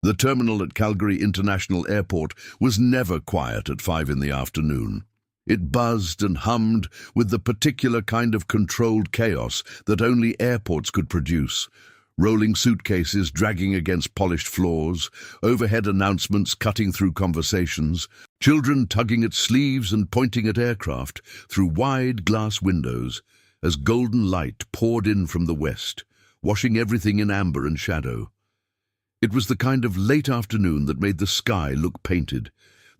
The terminal at Calgary International Airport was never quiet at 5 in the afternoon. It buzzed and hummed with the particular kind of controlled chaos that only airports could produce. Rolling suitcases dragging against polished floors, overhead announcements cutting through conversations, children tugging at sleeves and pointing at aircraft through wide glass windows as golden light poured in from the west, washing everything in amber and shadow. It was the kind of late afternoon that made the sky look painted,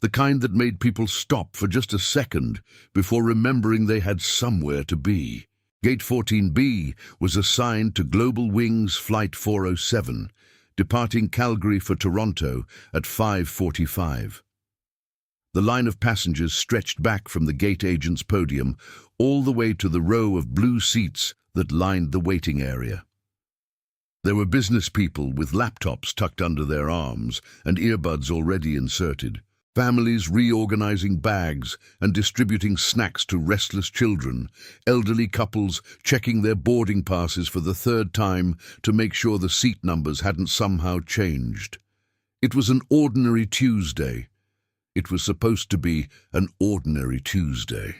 the kind that made people stop for just a second before remembering they had somewhere to be. Gate 14B was assigned to Global Wings Flight 407, departing Calgary for Toronto at 5:45. The line of passengers stretched back from the gate agent's podium all the way to the row of blue seats that lined the waiting area. There were business people with laptops tucked under their arms and earbuds already inserted, families reorganizing bags and distributing snacks to restless children, elderly couples checking their boarding passes for the third time to make sure the seat numbers hadn't somehow changed. It was an ordinary Tuesday. It was supposed to be an ordinary Tuesday.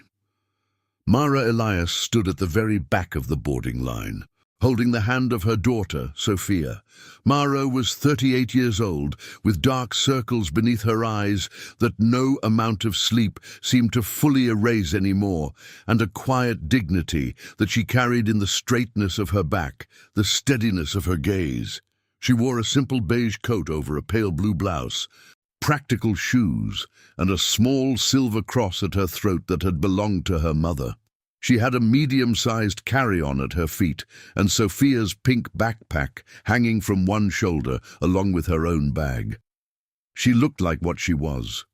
Mara Elias stood at the very back of the boarding line, holding the hand of her daughter, Sophia. Mara was 38 years old, with dark circles beneath her eyes that no amount of sleep seemed to fully erase anymore, and a quiet dignity that she carried in the straightness of her back, the steadiness of her gaze. She wore a simple beige coat over a pale blue blouse, practical shoes, and a small silver cross at her throat that had belonged to her mother. She had a medium-sized carry-on at her feet and Sophia's pink backpack hanging from one shoulder along with her own bag. She looked like what she was,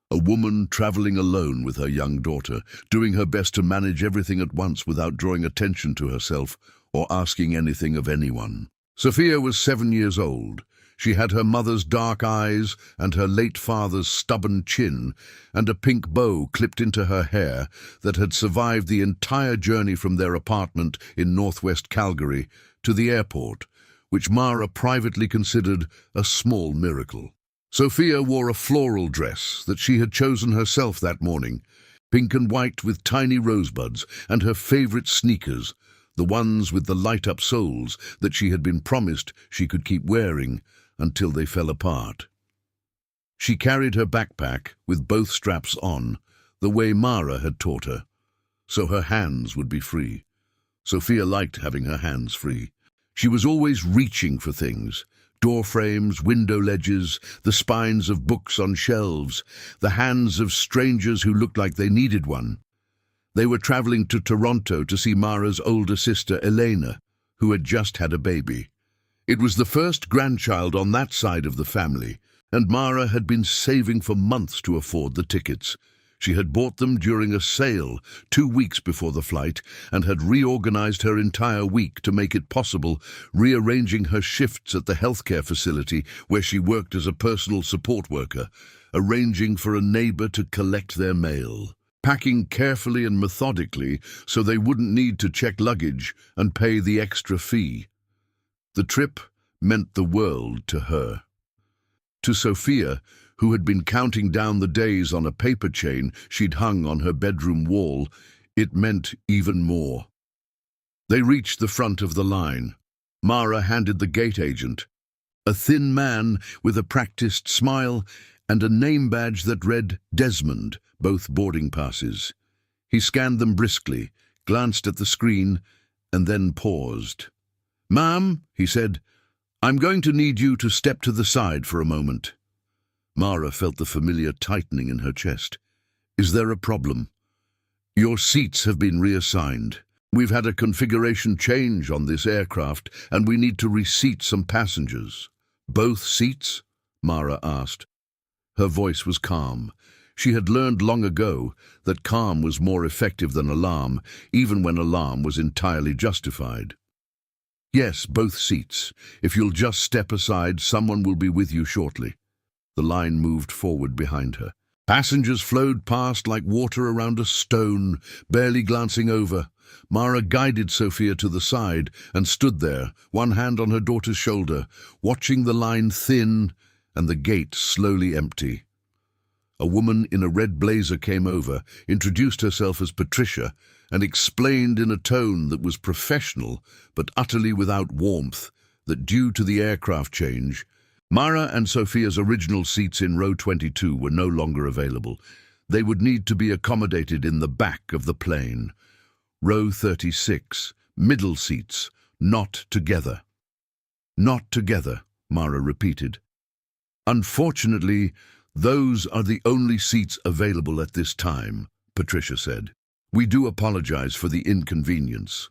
a woman traveling alone with her young daughter, doing her best to manage everything at once without drawing attention to herself or asking anything of anyone. Sophia was 7 years old. She had her mother's dark eyes and her late father's stubborn chin, and a pink bow clipped into her hair that had survived the entire journey from their apartment in northwest Calgary to the airport, which Mara privately considered a small miracle. Sophia wore a floral dress that she had chosen herself that morning, pink and white with tiny rosebuds, and her favorite sneakers, the ones with the light-up soles that she had been promised she could keep wearing until they fell apart. She carried her backpack with both straps on, the way Mara had taught her, so her hands would be free. Sophia liked having her hands free. She was always reaching for things: door frames, window ledges, the spines of books on shelves, the hands of strangers who looked like they needed one. They were traveling to Toronto to see Mara's older sister, Elena, who had just had a baby. It was the first grandchild on that side of the family, and Mara had been saving for months to afford the tickets. She had bought them during a sale 2 weeks before the flight and had reorganized her entire week to make it possible, rearranging her shifts at the healthcare facility where she worked as a personal support worker, arranging for a neighbor to collect their mail, packing carefully and methodically so they wouldn't need to check luggage and pay the extra fee. The trip meant the world to her. To Sophia, who had been counting down the days on a paper chain she'd hung on her bedroom wall, it meant even more. They reached the front of the line. Mara handed the gate agent, a thin man with a practiced smile and a name badge that read Desmond, both boarding passes. He scanned them briskly, glanced at the screen, and then paused. "Ma'am," he said, "I'm going to need you to step to the side for a moment." Mara felt the familiar tightening in her chest. "Is there a problem?" "Your seats have been reassigned. We've had a configuration change on this aircraft, and we need to reseat some passengers." "Both seats?" Mara asked. Her voice was calm. She had learned long ago that calm was more effective than alarm, even when alarm was entirely justified. "Yes, both seats. If you'll just step aside, someone will be with you shortly." The line moved forward behind her. Passengers flowed past like water around a stone, barely glancing over. Mara guided Sophia to the side and stood there, one hand on her daughter's shoulder, watching the line thin and the gate slowly empty. A woman in a red blazer came over, introduced herself as Patricia, and explained in a tone that was professional but utterly without warmth that due to the aircraft change, Mara and Sophia's original seats in row 22 were no longer available. They would need to be accommodated in the back of the plane. Row 36, middle seats, not together. Not together, Mara repeated. Unfortunately, those are the only seats available at this time, Patricia said. We do apologize for the inconvenience.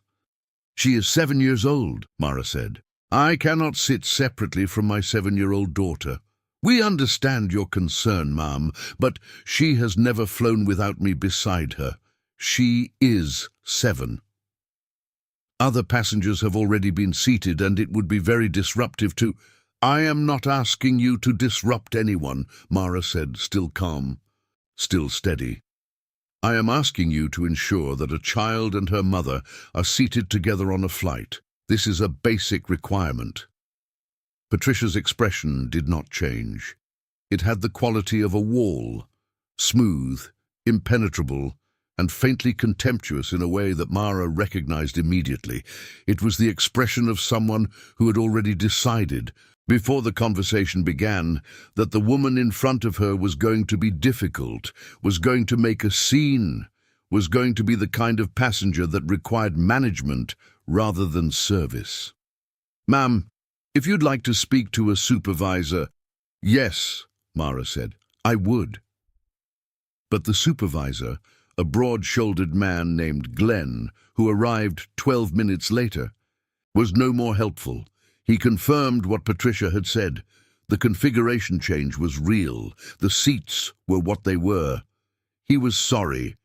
She is 7 years old, Mara said. I cannot sit separately from my 7-year-old daughter. We understand your concern, ma'am, but she has never flown without me beside her. She is 7. Other passengers have already been seated, and it would be very disruptive to— I am not asking you to disrupt anyone, Mara said, still calm, still steady. I am asking you to ensure that a child and her mother are seated together on a flight. This is a basic requirement. Patricia's expression did not change. It had the quality of a wall, smooth, impenetrable, and faintly contemptuous in a way that Mara recognized immediately. It was the expression of someone who had already decided, before the conversation began, that the woman in front of her was going to be difficult, was going to make a scene, was going to be the kind of passenger that required management rather than service. Ma'am, if you'd like to speak to a supervisor— Yes, Mara said, I would. But the supervisor, a broad-shouldered man named Glenn, who arrived 12 minutes later, was no more helpful. He confirmed what Patricia had said. The configuration change was real. The seats were what they were. He was sorry.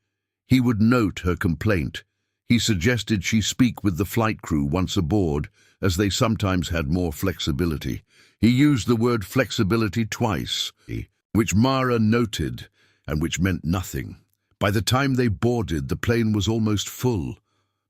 He would note her complaint. He suggested she speak with the flight crew once aboard, as they sometimes had more flexibility. He used the word flexibility twice, which Mara noted and which meant nothing. By the time they boarded, the plane was almost full.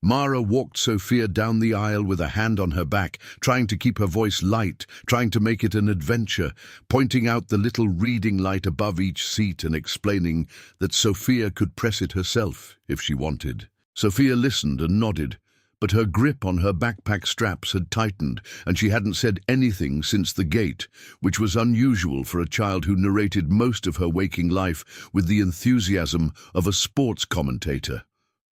Mara walked Sophia down the aisle with a hand on her back, trying to keep her voice light, trying to make it an adventure, pointing out the little reading light above each seat and explaining that Sophia could press it herself if she wanted. Sophia listened and nodded, but her grip on her backpack straps had tightened, and she hadn't said anything since the gate, which was unusual for a child who narrated most of her waking life with the enthusiasm of a sports commentator.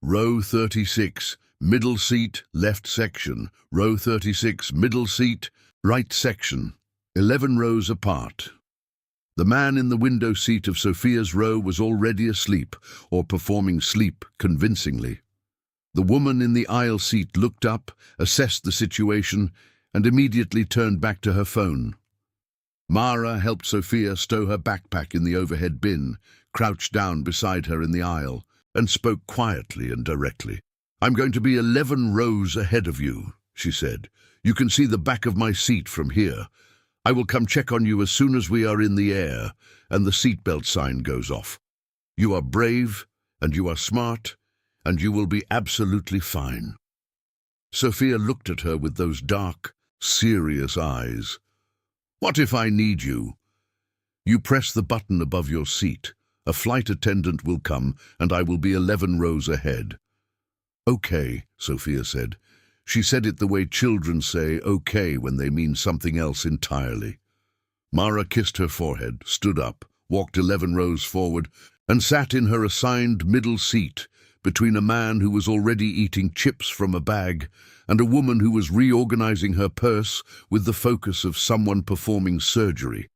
Row 36, middle seat, left section. Row 36, middle seat, right section. 11 rows apart. The man in the window seat of Sophia's row was already asleep, or performing sleep convincingly. The woman in the aisle seat looked up, assessed the situation, and immediately turned back to her phone. Mara helped Sophia stow her backpack in the overhead bin, crouched down beside her in the aisle, and spoke quietly and directly. I'm going to be 11 rows ahead of you, she said. You can see the back of my seat from here. I will come check on you as soon as we are in the air and the seatbelt sign goes off. You are brave, and you are smart, and you will be absolutely fine. Sophia looked at her with those dark, serious eyes. What if I need you? You press the button above your seat. A flight attendant will come, and I will be 11 rows ahead. Okay, Sophia said. She said it the way children say okay when they mean something else entirely. Mara kissed her forehead, stood up, walked 11 rows forward, and sat in her assigned middle seat, between a man who was already eating chips from a bag and a woman who was reorganizing her purse with the focus of someone performing surgery.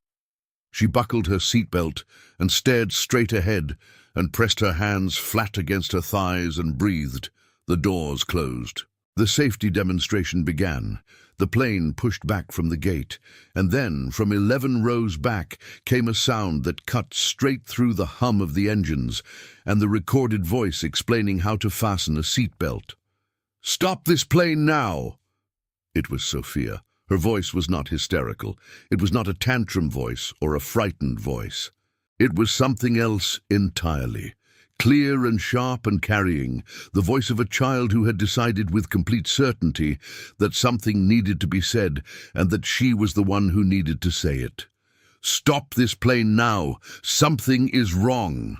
She buckled her seatbelt and stared straight ahead and pressed her hands flat against her thighs and breathed. The doors closed. The safety demonstration began. The plane pushed back from the gate, and then, from 11 rows back, came a sound that cut straight through the hum of the engines and the recorded voice explaining how to fasten a seatbelt. Stop this plane now! It was Sophia. Her voice was not hysterical. It was not a tantrum voice or a frightened voice. It was something else entirely. Clear and sharp and carrying, the voice of a child who had decided with complete certainty that something needed to be said and that she was the one who needed to say it. "Stop this plane now! Something is wrong!"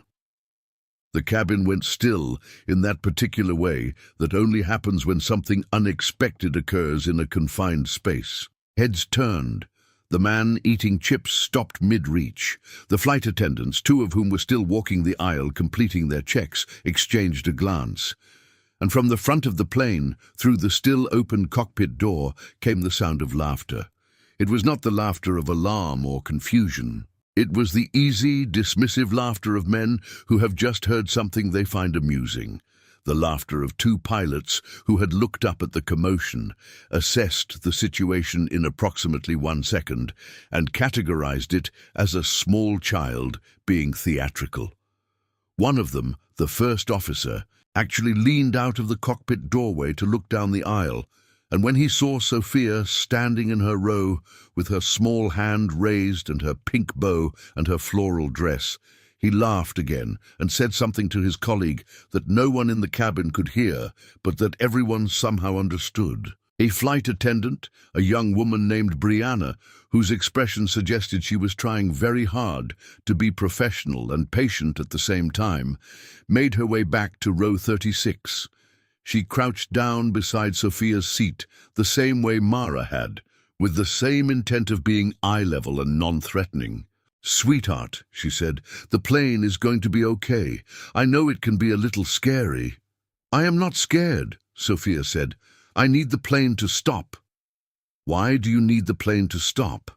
The cabin went still in that particular way that only happens when something unexpected occurs in a confined space. Heads turned. The man eating chips stopped mid-reach. The flight attendants, two of whom were still walking the aisle completing their checks, exchanged a glance. And from the front of the plane, through the still open cockpit door, came the sound of laughter. It was not the laughter of alarm or confusion. It was the easy, dismissive laughter of men who have just heard something they find amusing. The laughter of two pilots who had looked up at the commotion, assessed the situation in approximately 1 second, and categorized it as a small child being theatrical. One of them, the first officer, actually leaned out of the cockpit doorway to look down the aisle, and when he saw Sophia standing in her row with her small hand raised and her pink bow and her floral dress, he laughed again and said something to his colleague that no one in the cabin could hear, but that everyone somehow understood. A flight attendant, a young woman named Brianna, whose expression suggested she was trying very hard to be professional and patient at the same time, made her way back to row 36. She crouched down beside Sophia's seat the same way Mara had, with the same intent of being eye-level and non-threatening. "Sweetheart," she said, "the plane is going to be okay. I know it can be a little scary." "I am not scared," Sophia said. "I need the plane to stop." "Why do you need the plane to stop?"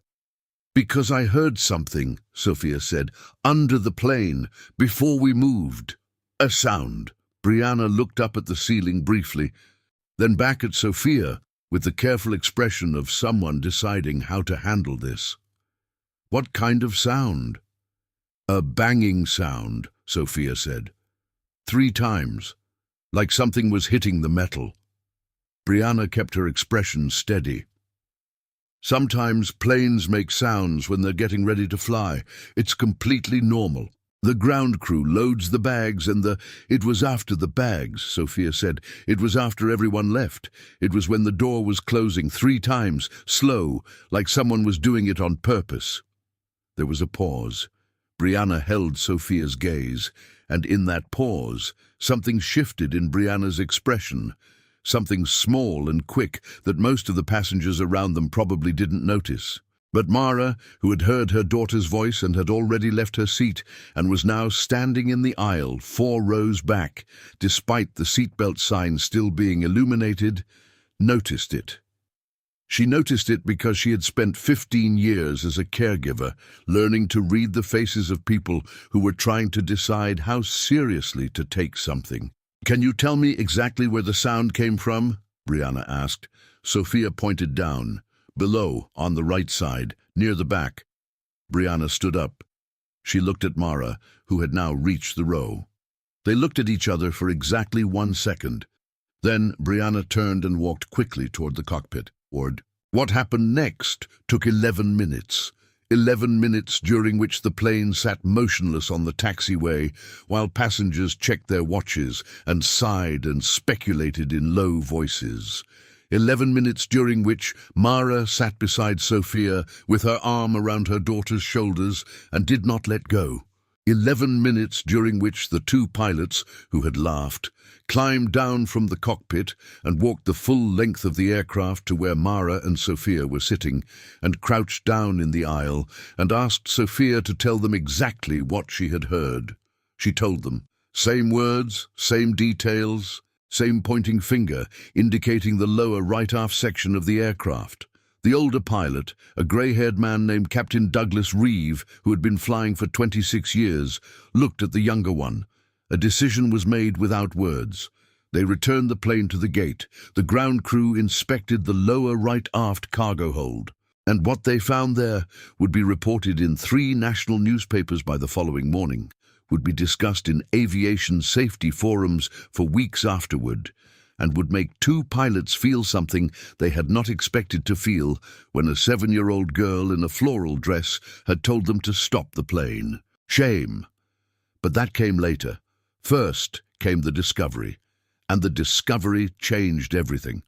"Because I heard something," Sophia said, "under the plane, before we moved." "A sound." Brianna looked up at the ceiling briefly, then back at Sophia with the careful expression of someone deciding how to handle this. "What kind of sound?" "A banging sound," Sophia said. 3 times, like something was hitting the metal. Brianna kept her expression steady. "Sometimes planes make sounds when they're getting ready to fly. It's completely normal. The ground crew loads the bags and It was after the bags," Sophia said. "It was after everyone left. It was when the door was closing 3 times, slow, like someone was doing it on purpose." There was a pause. Brianna held Sophia's gaze, and in that pause, something shifted in Brianna's expression. Something small and quick that most of the passengers around them probably didn't notice. But Mara, who had heard her daughter's voice and had already left her seat and was now standing in the aisle 4 rows back, despite the seatbelt sign still being illuminated, noticed it. She noticed it because she had spent 15 years as a caregiver, learning to read the faces of people who were trying to decide how seriously to take something. "Can you tell me exactly where the sound came from?" Brianna asked. Sophia pointed down. "Below, on the right side, near the back." Brianna stood up. She looked at Mara, who had now reached the row. They looked at each other for exactly 1 second. Then Brianna turned and walked quickly toward the cockpit. What happened next took 11 minutes. 11 minutes during which the plane sat motionless on the taxiway, while passengers checked their watches and sighed and speculated in low voices. 11 minutes during which Mara sat beside Sophia with her arm around her daughter's shoulders and did not let go. 11 minutes during which the 2 pilots, who had laughed, climbed down from the cockpit and walked the full length of the aircraft to where Mara and Sophia were sitting, and crouched down in the aisle and asked Sophia to tell them exactly what she had heard. She told them. Same words, same details, same pointing finger, indicating the lower right-aft section of the aircraft. The older pilot, a grey-haired man named Captain Douglas Reeve, who had been flying for 26 years, looked at the younger one. A decision was made without words. They returned the plane to the gate. The ground crew inspected the lower right-aft cargo hold. And what they found there would be reported in 3 national newspapers by the following morning, would be discussed in aviation safety forums for weeks afterward, and would make 2 pilots feel something they had not expected to feel when a 7-year-old girl in a floral dress had told them to stop the plane. Shame. But that came later. First came the discovery, and the discovery changed everything.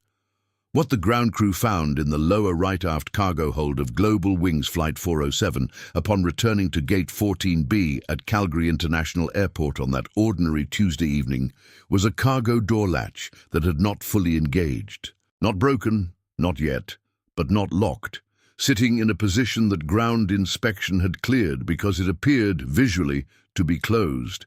What the ground crew found in the lower right aft cargo hold of Global Wings Flight 407 upon returning to Gate 14B at Calgary International Airport on that ordinary Tuesday evening was a cargo door latch that had not fully engaged. Not broken, not yet, but not locked, sitting in a position that ground inspection had cleared because it appeared, visually, to be closed,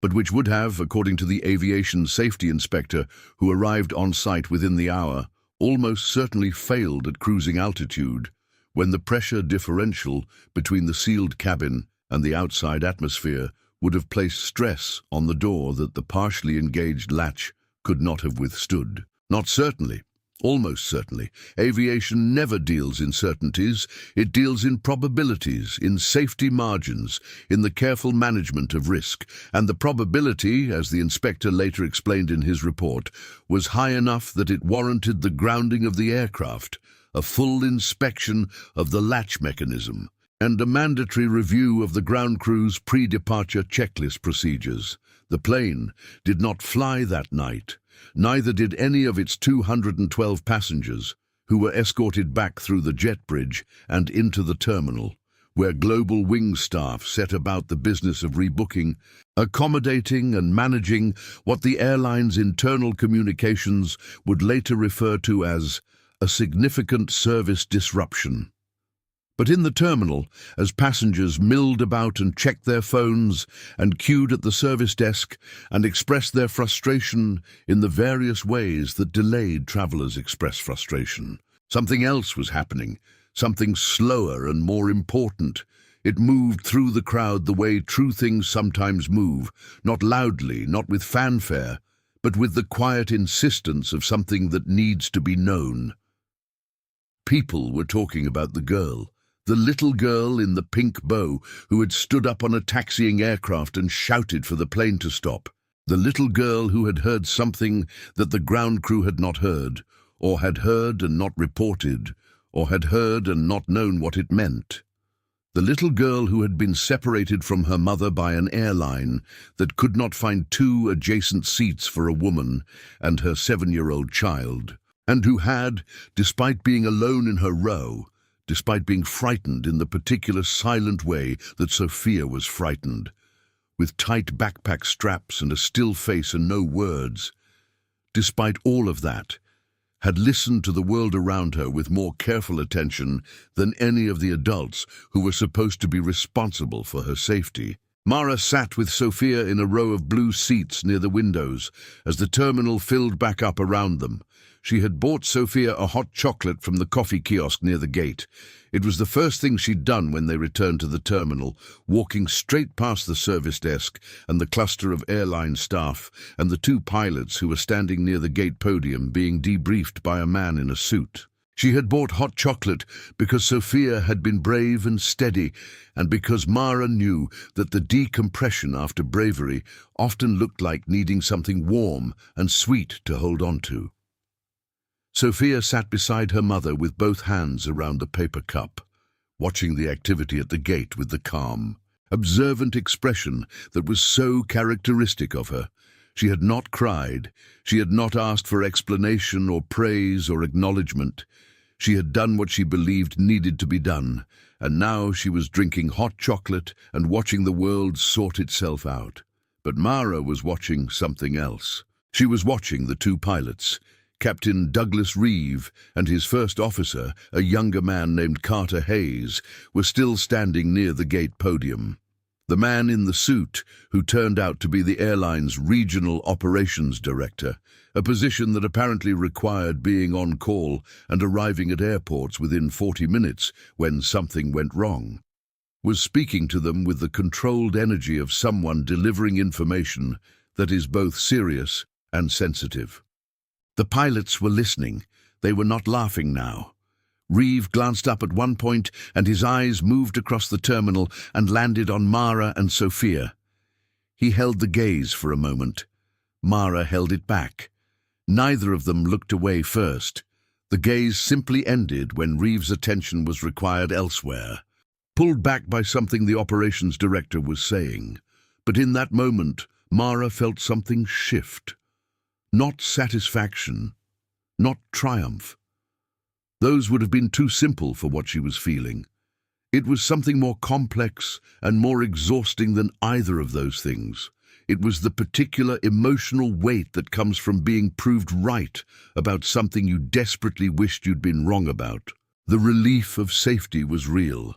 but which would have, according to the aviation safety inspector who arrived on site within the hour, almost certainly failed at cruising altitude when the pressure differential between the sealed cabin and the outside atmosphere would have placed stress on the door that the partially engaged latch could not have withstood. Not certainly. Almost certainly. Aviation never deals in certainties. It deals in probabilities, in safety margins, in the careful management of risk. And the probability, as the inspector later explained in his report, was high enough that it warranted the grounding of the aircraft, a full inspection of the latch mechanism, and a mandatory review of the ground crew's pre-departure checklist procedures. The plane did not fly that night. Neither did any of its 212 passengers, who were escorted back through the jet bridge and into the terminal, where Global Wing staff set about the business of rebooking, accommodating and managing what the airline's internal communications would later refer to as a significant service disruption. But in the terminal, as passengers milled about and checked their phones and queued at the service desk and expressed their frustration in the various ways that delayed travelers express frustration, something else was happening, something slower and more important. It moved through the crowd the way true things sometimes move, not loudly, not with fanfare, but with the quiet insistence of something that needs to be known. People were talking about the girl. The little girl in the pink bow who had stood up on a taxiing aircraft and shouted for the plane to stop. The little girl who had heard something that the ground crew had not heard, or had heard and not reported, or had heard and not known what it meant. The little girl who had been separated from her mother by an airline that could not find 2 adjacent seats for a woman and her 7-year-old child, and who had, despite being alone in her row, despite being frightened in the particular silent way that Sophia was frightened, with tight backpack straps and a still face and no words, despite all of that, had listened to the world around her with more careful attention than any of the adults who were supposed to be responsible for her safety. Mara sat with Sophia in a row of blue seats near the windows as the terminal filled back up around them. She had bought Sophia a hot chocolate from the coffee kiosk near the gate. It was the first thing she'd done when they returned to the terminal, walking straight past the service desk and the cluster of airline staff and the 2 pilots who were standing near the gate podium being debriefed by a man in a suit. She had bought hot chocolate because Sophia had been brave and steady, and because Mara knew that the decompression after bravery often looked like needing something warm and sweet to hold on to. Sophia sat beside her mother with both hands around the paper cup, watching the activity at the gate with the calm, observant expression that was so characteristic of her. She had not cried. She had not asked for explanation or praise or acknowledgement. She had done what she believed needed to be done, and now she was drinking hot chocolate and watching the world sort itself out. But Mara was watching something else. She was watching the 2 pilots. Captain Douglas Reeve and his first officer, a younger man named Carter Hayes, were still standing near the gate podium. The man in the suit, who turned out to be the airline's regional operations director, a position that apparently required being on call and arriving at airports within 40 minutes when something went wrong, was speaking to them with the controlled energy of someone delivering information that is both serious and sensitive. The pilots were listening. They were not laughing now. Reeve glanced up at one point, and his eyes moved across the terminal and landed on Mara and Sophia. He held the gaze for a moment. Mara held it back. Neither of them looked away first. The gaze simply ended when Reeve's attention was required elsewhere, pulled back by something the operations director was saying. But in that moment, Mara felt something shift. Not satisfaction, not triumph, Those would have been too simple for what she was feeling. It was something more complex and more exhausting than either of those things. It was the particular emotional weight that comes from being proved right about something you desperately wished you'd been wrong about. The relief of safety was real.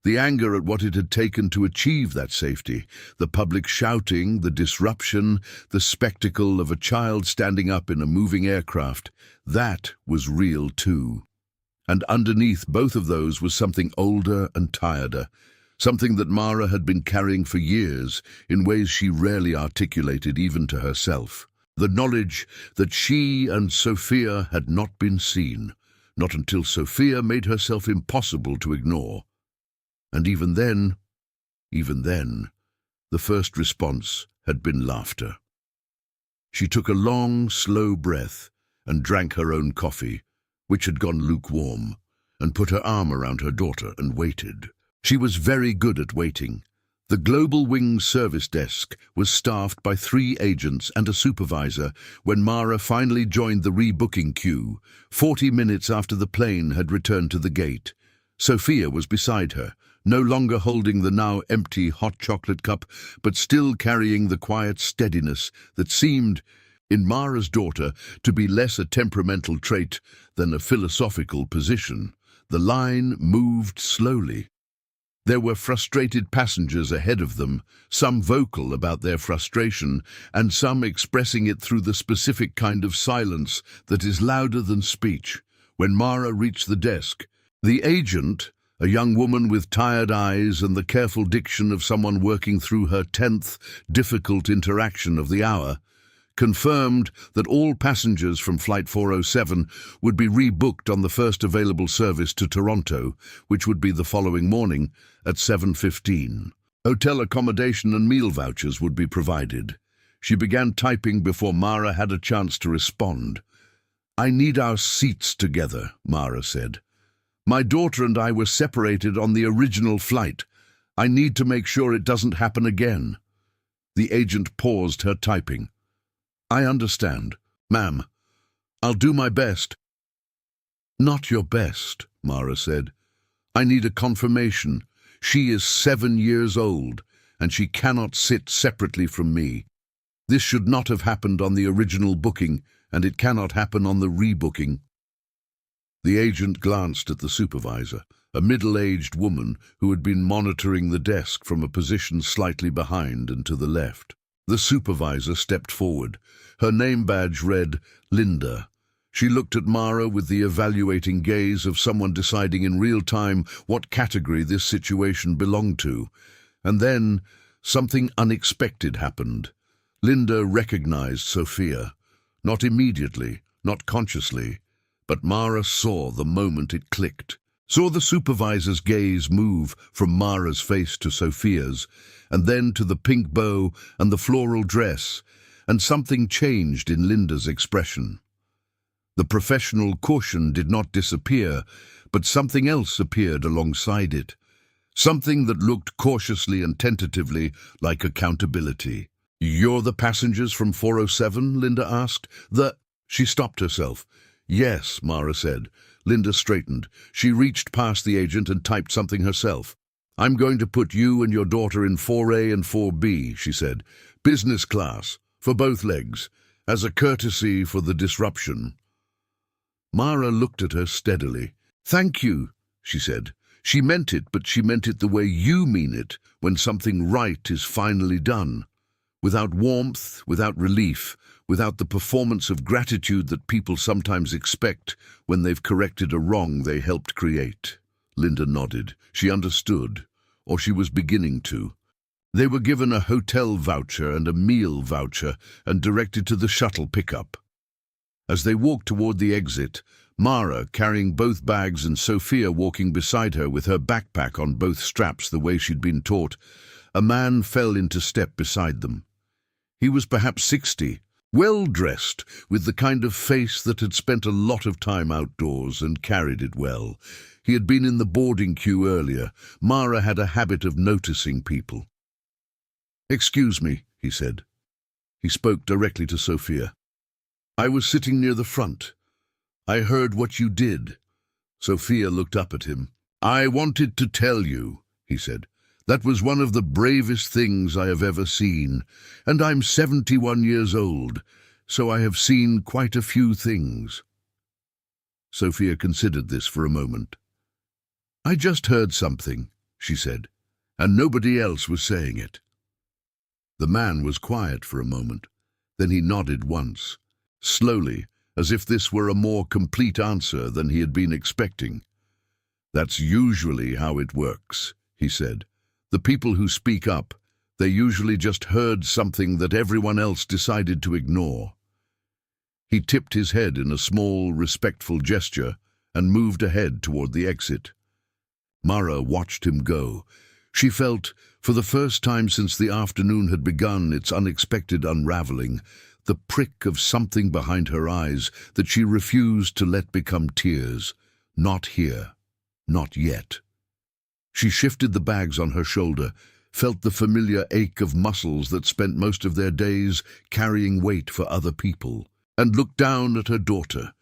The anger at what it had taken to achieve that safety, the public shouting, the disruption, the spectacle of a child standing up in a moving aircraft, that was real too. And underneath both of those was something older and tireder, something that Mara had been carrying for years in ways she rarely articulated even to herself. The knowledge that she and Sophia had not been seen, not until Sophia made herself impossible to ignore. And even then, the first response had been laughter. She took a long, slow breath and drank her own coffee, which had gone lukewarm, and put her arm around her daughter and waited. She was very good at waiting. The Global Wing service desk was staffed by 3 agents and a supervisor when Mara finally joined the rebooking queue, 40 minutes after the plane had returned to the gate. Sophia was beside her, no longer holding the now empty hot chocolate cup, but still carrying the quiet steadiness that seemed, in Mara's daughter, to be less a temperamental trait than a philosophical position. The line moved slowly. There were frustrated passengers ahead of them, some vocal about their frustration, and some expressing it through the specific kind of silence that is louder than speech. When Mara reached the desk, the agent, a young woman with tired eyes and the careful diction of someone working through her 10th difficult interaction of the hour, confirmed that all passengers from Flight 407 would be rebooked on the first available service to Toronto, which would be the following morning at 7:15. Hotel accommodation and meal vouchers would be provided. She began typing before Mara had a chance to respond. "I need our seats together," Mara said. "My daughter and I were separated on the original flight. I need to make sure it doesn't happen again." The agent paused her typing. "I understand, ma'am. I'll do my best." "Not your best," Mara said. "I need a confirmation. She is 7 years old, and she cannot sit separately from me. This should not have happened on the original booking, and it cannot happen on the rebooking." The agent glanced at the supervisor, a middle-aged woman who had been monitoring the desk from a position slightly behind and to the left. The supervisor stepped forward. Her name badge read Linda. She looked at Mara with the evaluating gaze of someone deciding in real time what category this situation belonged to. And then something unexpected happened. Linda recognized Sophia. Not immediately, not consciously, but Mara saw the moment it clicked. Saw the supervisor's gaze move from Mara's face to Sophia's, and then to the pink bow and the floral dress, and something changed in Linda's expression. The professional caution did not disappear, but something else appeared alongside it. Something that looked cautiously and tentatively like accountability. "You're the passengers from 407?" Linda asked. She stopped herself. "Yes," Mara said. Linda straightened. She reached past the agent and typed something herself. "I'm going to put you and your daughter in 4A and 4B, she said. "Business class, for both legs, as a courtesy for the disruption." Mara looked at her steadily. "Thank you," she said. She meant it, but she meant it the way you mean it when something right is finally done. Without warmth, without relief, without the performance of gratitude that people sometimes expect when they've corrected a wrong they helped create. Linda nodded. She understood, or she was beginning to. They were given a hotel voucher and a meal voucher and directed to the shuttle pickup. As they walked toward the exit, Mara carrying both bags and Sophia walking beside her with her backpack on both straps the way she'd been taught, a man fell into step beside them. He was perhaps 60, well-dressed, with the kind of face that had spent a lot of time outdoors and carried it well. He had been in the boarding queue earlier. Mara had a habit of noticing people. "Excuse me," he said. He spoke directly to Sophia. "I was sitting near the front. I heard what you did." Sophia looked up at him. "I wanted to tell you," he said. "That was one of the bravest things I have ever seen, and I'm 71 years old, so I have seen quite a few things." Sophia considered this for a moment. "I just heard something," she said, "and nobody else was saying it." The man was quiet for a moment. Then he nodded once, slowly, as if this were a more complete answer than he had been expecting. "That's usually how it works," he said. "The people who speak up, they usually just heard something that everyone else decided to ignore." He tipped his head in a small, respectful gesture and moved ahead toward the exit. Mara watched him go. She felt, for the first time since the afternoon had begun its unexpected unraveling, the prick of something behind her eyes that she refused to let become tears. Not here. Not yet. She shifted the bags on her shoulder, felt the familiar ache of muscles that spent most of their days carrying weight for other people, and looked down at her daughter.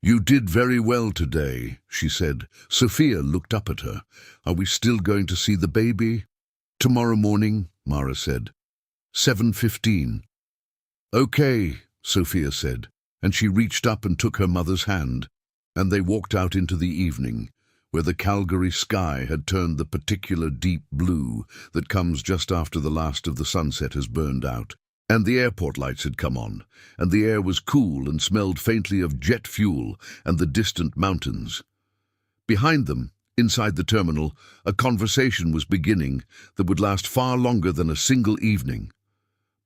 "You did very well today," she said. Sophia looked up at her. "Are we still going to see the baby?" "Tomorrow morning," Mara said. 7:15. "Okay," Sophia said, and she reached up and took her mother's hand, and they walked out into the evening, where the Calgary sky had turned the particular deep blue that comes just after the last of the sunset has burned out, and the airport lights had come on, and the air was cool and smelled faintly of jet fuel and the distant mountains. Behind them, inside the terminal, a conversation was beginning that would last far longer than a single evening.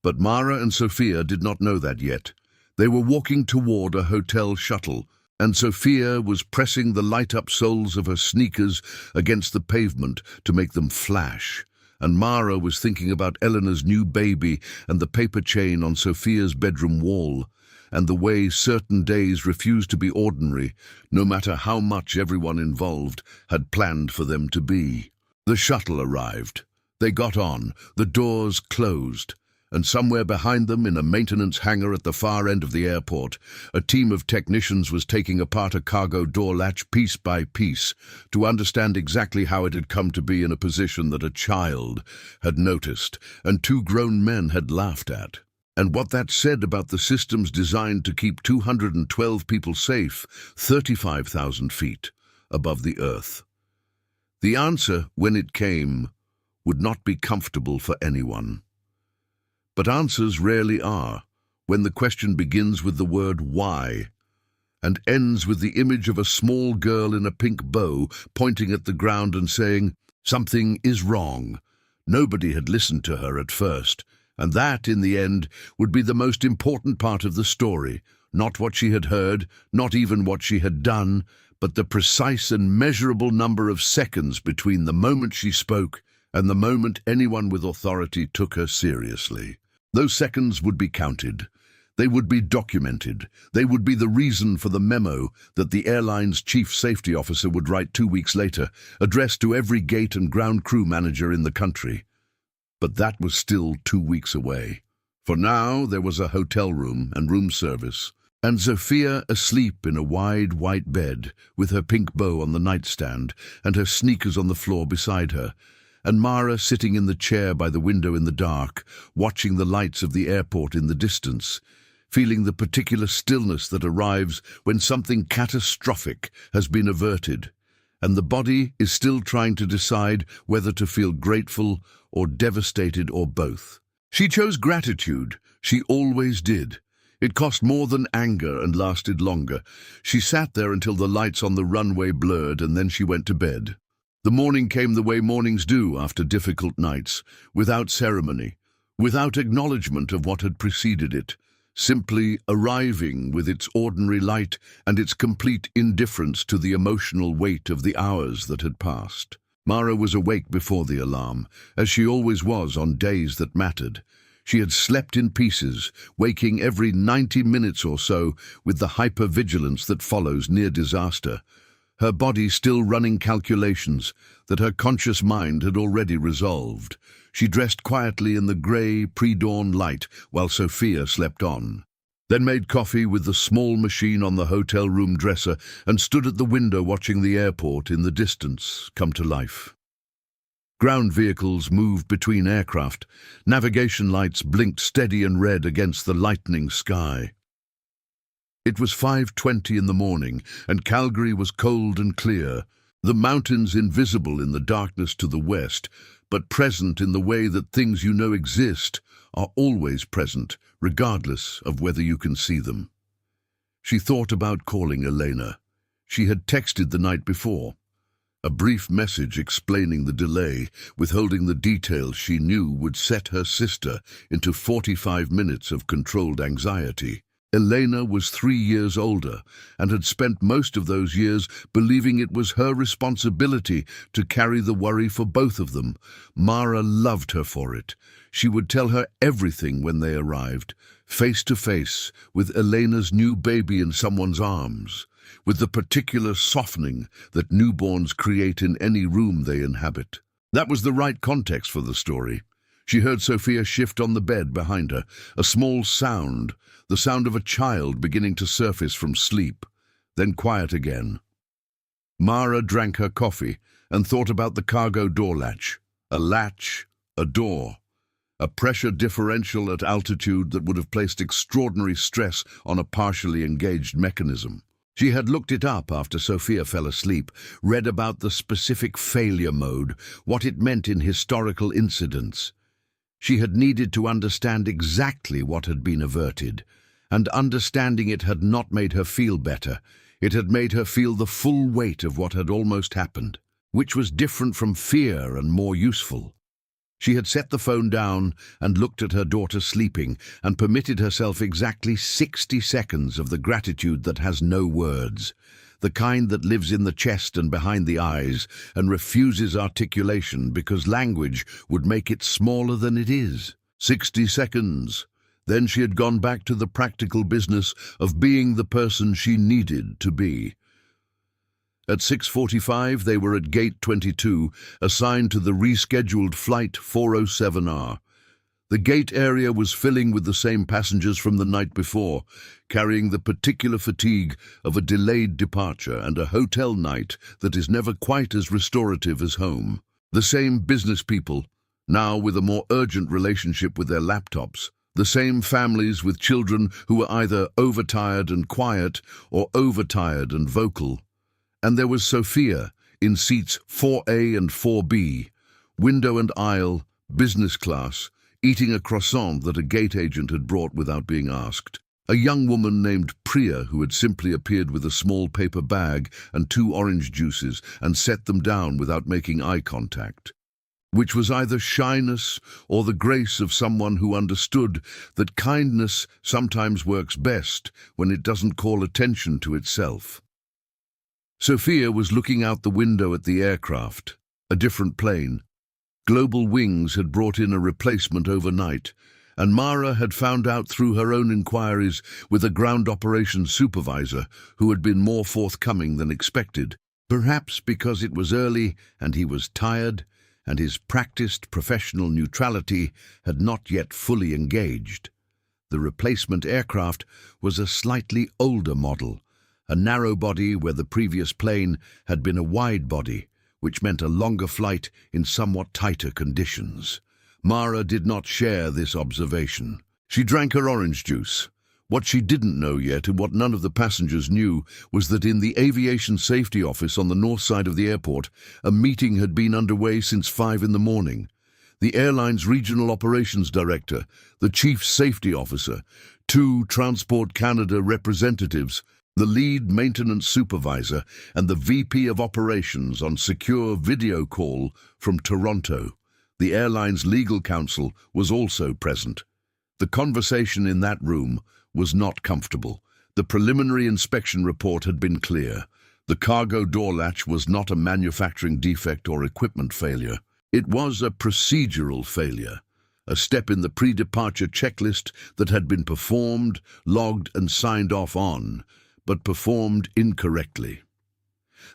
But Mara and Sophia did not know that yet. They were walking toward a hotel shuttle, and Sophia was pressing the light-up soles of her sneakers against the pavement to make them flash, and Mara was thinking about Eleanor's new baby and the paper chain on Sophia's bedroom wall, and the way certain days refused to be ordinary, no matter how much everyone involved had planned for them to be. The shuttle arrived. They got on, the doors closed, and somewhere behind them, in a maintenance hangar at the far end of the airport, a team of technicians was taking apart a cargo door latch piece by piece to understand exactly how it had come to be in a position that a child had noticed and two grown men had laughed at, and what that said about the systems designed to keep 212 people safe 35,000 feet above the earth. The answer, when it came, would not be comfortable for anyone. But answers rarely are, when the question begins with the word why, and ends with the image of a small girl in a pink bow pointing at the ground and saying, "Something is wrong." Nobody had listened to her at first, and that, in the end, would be the most important part of the story, not what she had heard, not even what she had done, but the precise and measurable number of seconds between the moment she spoke and the moment anyone with authority took her seriously. Those seconds would be counted. They would be documented. They would be the reason for the memo that the airline's chief safety officer would write 2 weeks later, addressed to every gate and ground crew manager in the country. But that was still 2 weeks away. For now, there was a hotel room and room service, and Sophia asleep in a wide white bed with her pink bow on the nightstand and her sneakers on the floor beside her, and Mara sitting in the chair by the window in the dark, watching the lights of the airport in the distance, feeling the particular stillness that arrives when something catastrophic has been averted, and the body is still trying to decide whether to feel grateful or devastated or both. She chose gratitude. She always did. It cost more than anger and lasted longer. She sat there until the lights on the runway blurred, and then she went to bed. The morning came the way mornings do after difficult nights, without ceremony, without acknowledgement of what had preceded it, simply arriving with its ordinary light and its complete indifference to the emotional weight of the hours that had passed. Mara was awake before the alarm, as she always was on days that mattered. She had slept in pieces, waking every 90 minutes or so with the hypervigilance that follows near disaster, her body still running calculations that her conscious mind had already resolved. She dressed quietly in the grey, pre-dawn light while Sophia slept on. then made coffee with the small machine on the hotel room dresser and stood at the window watching the airport in the distance come to life. Ground vehicles moved between aircraft. Navigation lights blinked steady and red against the lightening sky. It was 5:20 in the morning, and Calgary was cold and clear, the mountains invisible in the darkness to the west, but present in the way that things you know exist are always present, regardless of whether you can see them. She thought about calling Elena. She had texted the night before. A brief message explaining the delay, withholding the details she knew would set her sister into 45 minutes of controlled anxiety. Elena was 3 years older and had spent most of those years believing it was her responsibility to carry the worry for both of them. Mara loved her for it. She would tell her everything when they arrived, face to face with Elena's new baby in someone's arms, with the particular softening that newborns create in any room they inhabit. That was the right context for the story. She heard Sophia shift on the bed behind her, a small sound, the sound of a child beginning to surface from sleep, then quiet again. Mara drank her coffee and thought about the cargo door latch. A latch, a door, a pressure differential at altitude that would have placed extraordinary stress on a partially engaged mechanism. She had looked it up after Sophia fell asleep, read about the specific failure mode, what it meant in historical incidents. She had needed to understand exactly what had been averted, and understanding it had not made her feel better. It had made her feel the full weight of what had almost happened, which was different from fear and more useful. She had set the phone down and looked at her daughter sleeping and permitted herself exactly 60 seconds of the gratitude that has no words, the kind that lives in the chest and behind the eyes and refuses articulation because language would make it smaller than it is. 60 seconds. Then she had gone back to the practical business of being the person she needed to be. At 6:45, they were at Gate 22, assigned to the rescheduled Flight 407R. The gate area was filling with the same passengers from the night before, carrying the particular fatigue of a delayed departure and a hotel night that is never quite as restorative as home. The same business people, now with a more urgent relationship with their laptops. The same families with children who were either overtired and quiet or overtired and vocal. And there was Sophia in seats 4A and 4B, window and aisle, business class, eating a croissant that a gate agent had brought without being asked. A young woman named Priya who had simply appeared with a small paper bag and 2 orange juices and set them down without making eye contact, which was either shyness or the grace of someone who understood that kindness sometimes works best when it doesn't call attention to itself. Sophia was looking out the window at the aircraft, a different plane. Global Wings had brought in a replacement overnight, and Mara had found out through her own inquiries with a ground operations supervisor who had been more forthcoming than expected, perhaps because it was early and he was tired, and his practiced professional neutrality had not yet fully engaged. The replacement aircraft was a slightly older model, a narrow body where the previous plane had been a wide body, which meant a longer flight in somewhat tighter conditions. Mara did not share this observation. She drank her orange juice. What she didn't know yet, and what none of the passengers knew, was that in the aviation safety office on the north side of the airport, a meeting had been underway since 5 in the morning. The airline's regional operations director, the chief safety officer, 2 Transport Canada representatives, the lead maintenance supervisor, and the VP of operations on secure video call from Toronto. The airline's legal counsel was also present. The conversation in that room was not comfortable. The preliminary inspection report had been clear. The cargo door latch was not a manufacturing defect or equipment failure. It was a procedural failure, a step in the pre-departure checklist that had been performed, logged and signed off on, but performed incorrectly.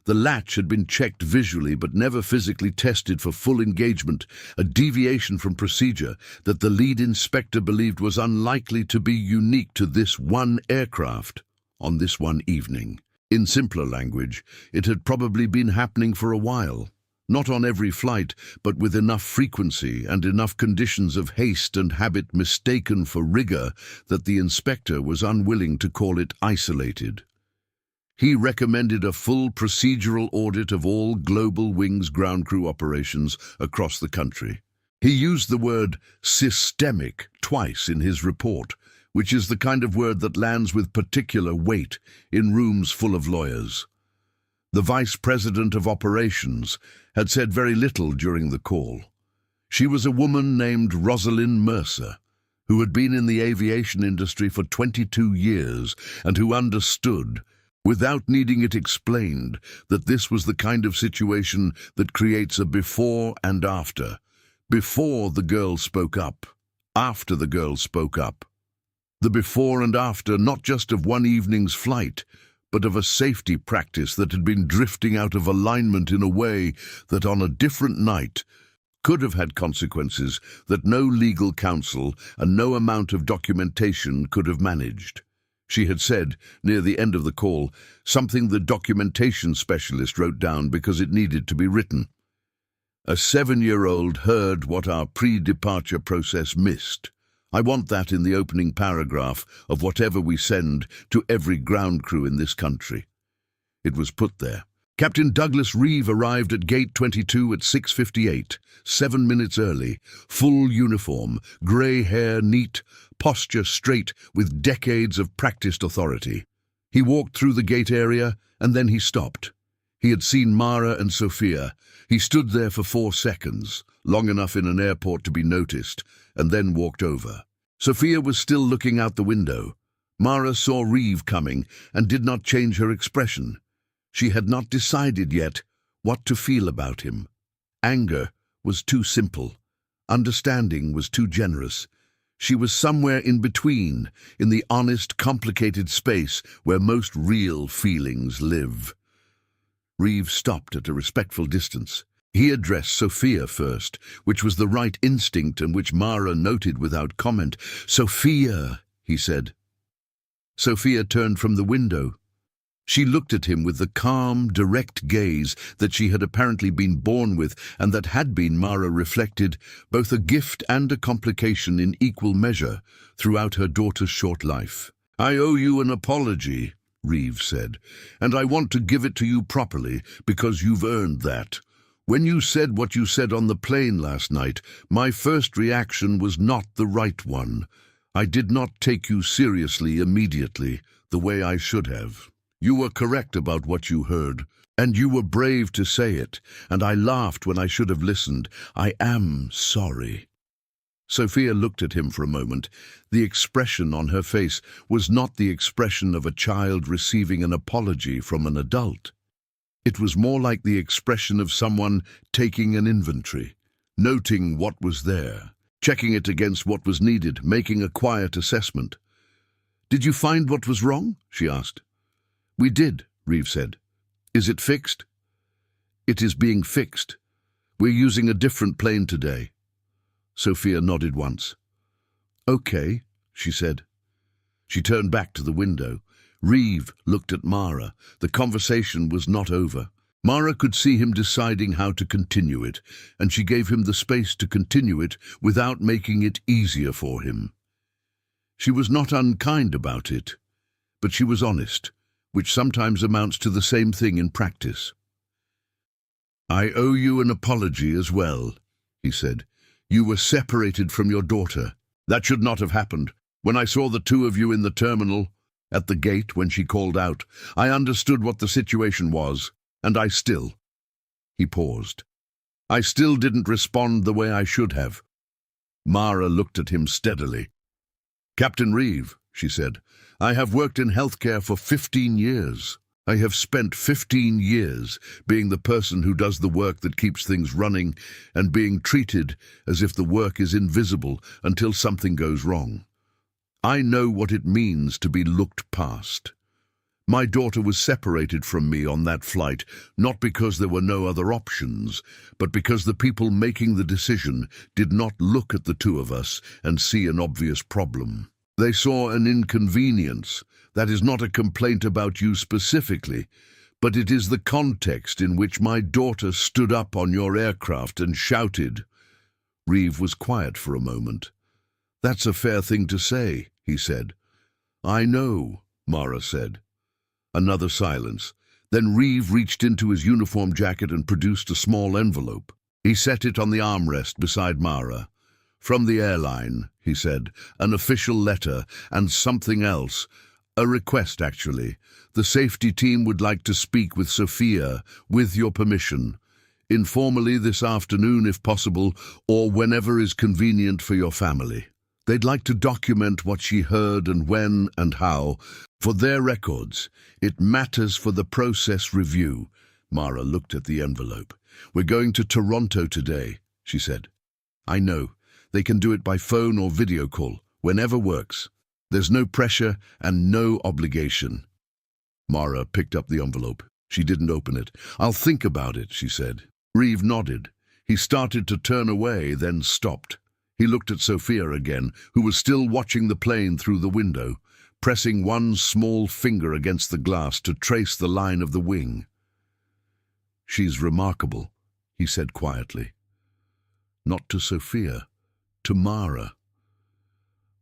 The latch had been checked visually but never physically tested for full engagement, a deviation from procedure that the lead inspector believed was unlikely to be unique to this one aircraft on this one evening. In simpler language, it had probably been happening for a while. Not on every flight, but with enough frequency and enough conditions of haste and habit mistaken for rigor that the inspector was unwilling to call it isolated. He recommended a full procedural audit of all Global Wings ground crew operations across the country. He used the word systemic twice in his report, which is the kind of word that lands with particular weight in rooms full of lawyers. The Vice President of Operations had said very little during the call. She was a woman named Rosalind Mercer, who had been in the aviation industry for 22 years and who understood, without needing it explained, that this was the kind of situation that creates a before and after. Before the girl spoke up, after the girl spoke up. The before and after not just of one evening's flight, but of a safety practice that had been drifting out of alignment in a way that on a different night could have had consequences that no legal counsel and no amount of documentation could have managed. She had said, near the end of the call, something the documentation specialist wrote down because it needed to be written. A 7-year-old heard what our pre-departure process missed. I want that in the opening paragraph of whatever we send to every ground crew in this country. It was put there. Captain Douglas Reeve arrived at Gate 22 at 6:58, 7 minutes early, full uniform, grey hair neat, posture straight with decades of practiced authority. He walked through the gate area and then he stopped. He had seen Mara and Sophia. He stood there for 4 seconds, long enough in an airport to be noticed, and then walked over. Sophia was still looking out the window. Mara saw Reeve coming and did not change her expression. She had not decided yet what to feel about him. Anger was too simple. Understanding was too generous. She was somewhere in between, in the honest, complicated space where most real feelings live. Reeve stopped at a respectful distance. He addressed Sophia first, which was the right instinct and which Mara noted without comment. "Sophia," he said. Sophia turned from the window. She looked at him with the calm, direct gaze that she had apparently been born with and that had been, Mara reflected, both a gift and a complication in equal measure throughout her daughter's short life. "I owe you an apology," Reeve said, "and I want to give it to you properly because you've earned that. When you said what you said on the plane last night, my first reaction was not the right one. I did not take you seriously immediately, the way I should have. You were correct about what you heard, and you were brave to say it, and I laughed when I should have listened. I am sorry." Sophia looked at him for a moment. The expression on her face was not the expression of a child receiving an apology from an adult. It was more like the expression of someone taking an inventory, noting what was there, checking it against what was needed, making a quiet assessment. "Did you find what was wrong?" she asked. "We did," Reeve said. "Is it fixed?" "It is being fixed. We're using a different plane today." Sophia nodded once. "Okay," she said. She turned back to the window. Reeve looked at Mara. The conversation was not over. Mara could see him deciding how to continue it, and she gave him the space to continue it without making it easier for him. She was not unkind about it, but she was honest, which sometimes amounts to the same thing in practice. "I owe you an apology as well," he said. "You were separated from your daughter. That should not have happened. When I saw the two of you in the terminal, at the gate when she called out, I understood what the situation was, and I still—" He paused. "I still didn't respond the way I should have." Mara looked at him steadily. "Captain Reeve," she said, "I have worked in healthcare for 15 years. I have spent 15 years being the person who does the work that keeps things running and being treated as if the work is invisible until something goes wrong. I know what it means to be looked past. My daughter was separated from me on that flight, not because there were no other options, but because the people making the decision did not look at the two of us and see an obvious problem. They saw an inconvenience. That is not a complaint about you specifically, but it is the context in which my daughter stood up on your aircraft and shouted. Reeve was quiet for a moment. That's a fair thing to say, he said. I know, Mara said. Another silence. Then Reeve reached into his uniform jacket and produced a small envelope. He set it on the armrest beside Mara. From the airline, he said, an official letter and something else. A request, actually. The safety team would like to speak with Sophia, with your permission. Informally this afternoon, if possible, or whenever is convenient for your family. They'd like to document what she heard and when and how. For their records, it matters for the process review. Mara looked at the envelope. We're going to Toronto today, she said. I know. They can do it by phone or video call, whenever works. There's no pressure and no obligation. Mara picked up the envelope. She didn't open it. I'll think about it, she said. Reeve nodded. He started to turn away, then stopped. He looked at Sophia again, who was still watching the plane through the window, pressing one small finger against the glass to trace the line of the wing. She's remarkable, he said quietly. Not to Sophia, to Mara.